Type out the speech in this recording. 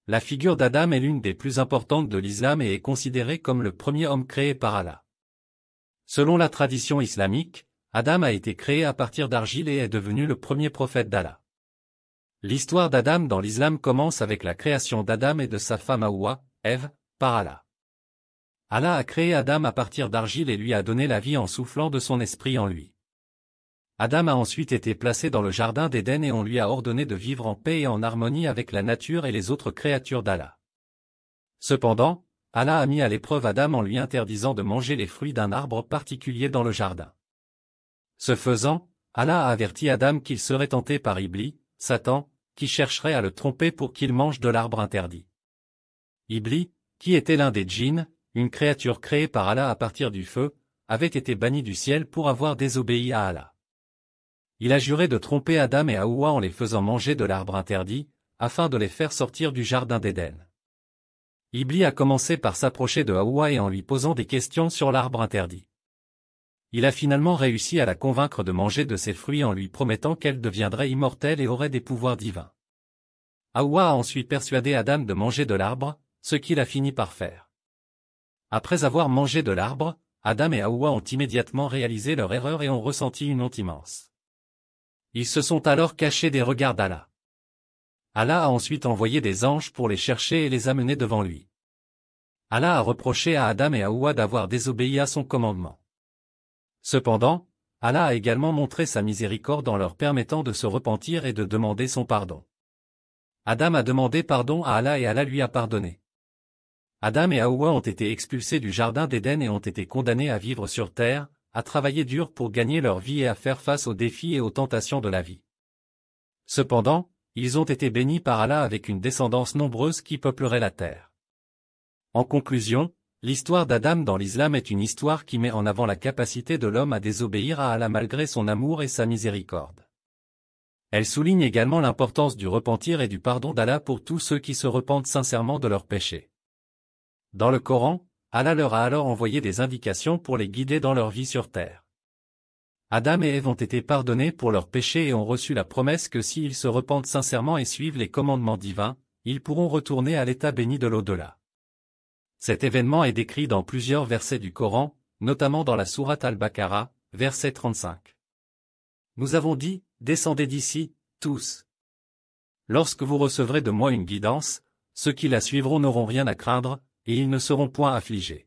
La figure d'Adam est l'une des plus importantes de l'islam et est considérée comme le premier homme créé par Allah. Selon la tradition islamique, Adam a été créé à partir d'argile et est devenu le premier prophète d'Allah. L'histoire d'Adam dans l'islam commence avec la création d'Adam et de sa femme Hawa, Ève, par Allah. Allah a créé Adam à partir d'argile et lui a donné la vie en soufflant de son esprit en lui. Adam a ensuite été placé dans le jardin d'Éden et on lui a ordonné de vivre en paix et en harmonie avec la nature et les autres créatures d'Allah. Cependant, Allah a mis à l'épreuve Adam en lui interdisant de manger les fruits d'un arbre particulier dans le jardin. Ce faisant, Allah a averti Adam qu'il serait tenté par Iblis, Satan, qui chercherait à le tromper pour qu'il mange de l'arbre interdit. Iblis, qui était l'un des djinns, une créature créée par Allah à partir du feu, avait été banni du ciel pour avoir désobéi à Allah. Il a juré de tromper Adam et Hawa en les faisant manger de l'arbre interdit, afin de les faire sortir du jardin d'Éden. Iblis a commencé par s'approcher de Hawa et en lui posant des questions sur l'arbre interdit. Il a finalement réussi à la convaincre de manger de ses fruits en lui promettant qu'elle deviendrait immortelle et aurait des pouvoirs divins. Hawa a ensuite persuadé Adam de manger de l'arbre, ce qu'il a fini par faire. Après avoir mangé de l'arbre, Adam et Hawa ont immédiatement réalisé leur erreur et ont ressenti une honte immense. Ils se sont alors cachés des regards d'Allah. Allah a ensuite envoyé des anges pour les chercher et les amener devant lui. Allah a reproché à Adam et à Hawa d'avoir désobéi à son commandement. Cependant, Allah a également montré sa miséricorde en leur permettant de se repentir et de demander son pardon. Adam a demandé pardon à Allah et Allah lui a pardonné. Adam et Hawa ont été expulsés du jardin d'Éden et ont été condamnés à vivre sur terre, à travailler dur pour gagner leur vie et à faire face aux défis et aux tentations de la vie. Cependant, ils ont été bénis par Allah avec une descendance nombreuse qui peuplerait la terre. En conclusion, l'histoire d'Adam dans l'islam est une histoire qui met en avant la capacité de l'homme à désobéir à Allah malgré son amour et sa miséricorde. Elle souligne également l'importance du repentir et du pardon d'Allah pour tous ceux qui se repentent sincèrement de leurs péchés. Dans le Coran, Allah leur a alors envoyé des indications pour les guider dans leur vie sur terre. Adam et Ève ont été pardonnés pour leurs péchés et ont reçu la promesse que s'ils se repentent sincèrement et suivent les commandements divins, ils pourront retourner à l'état béni de l'au-delà. Cet événement est décrit dans plusieurs versets du Coran, notamment dans la sourate Al-Baqarah, verset 35. Nous avons dit, descendez d'ici, tous. Lorsque vous recevrez de moi une guidance, ceux qui la suivront n'auront rien à craindre, et ils ne seront point affligés.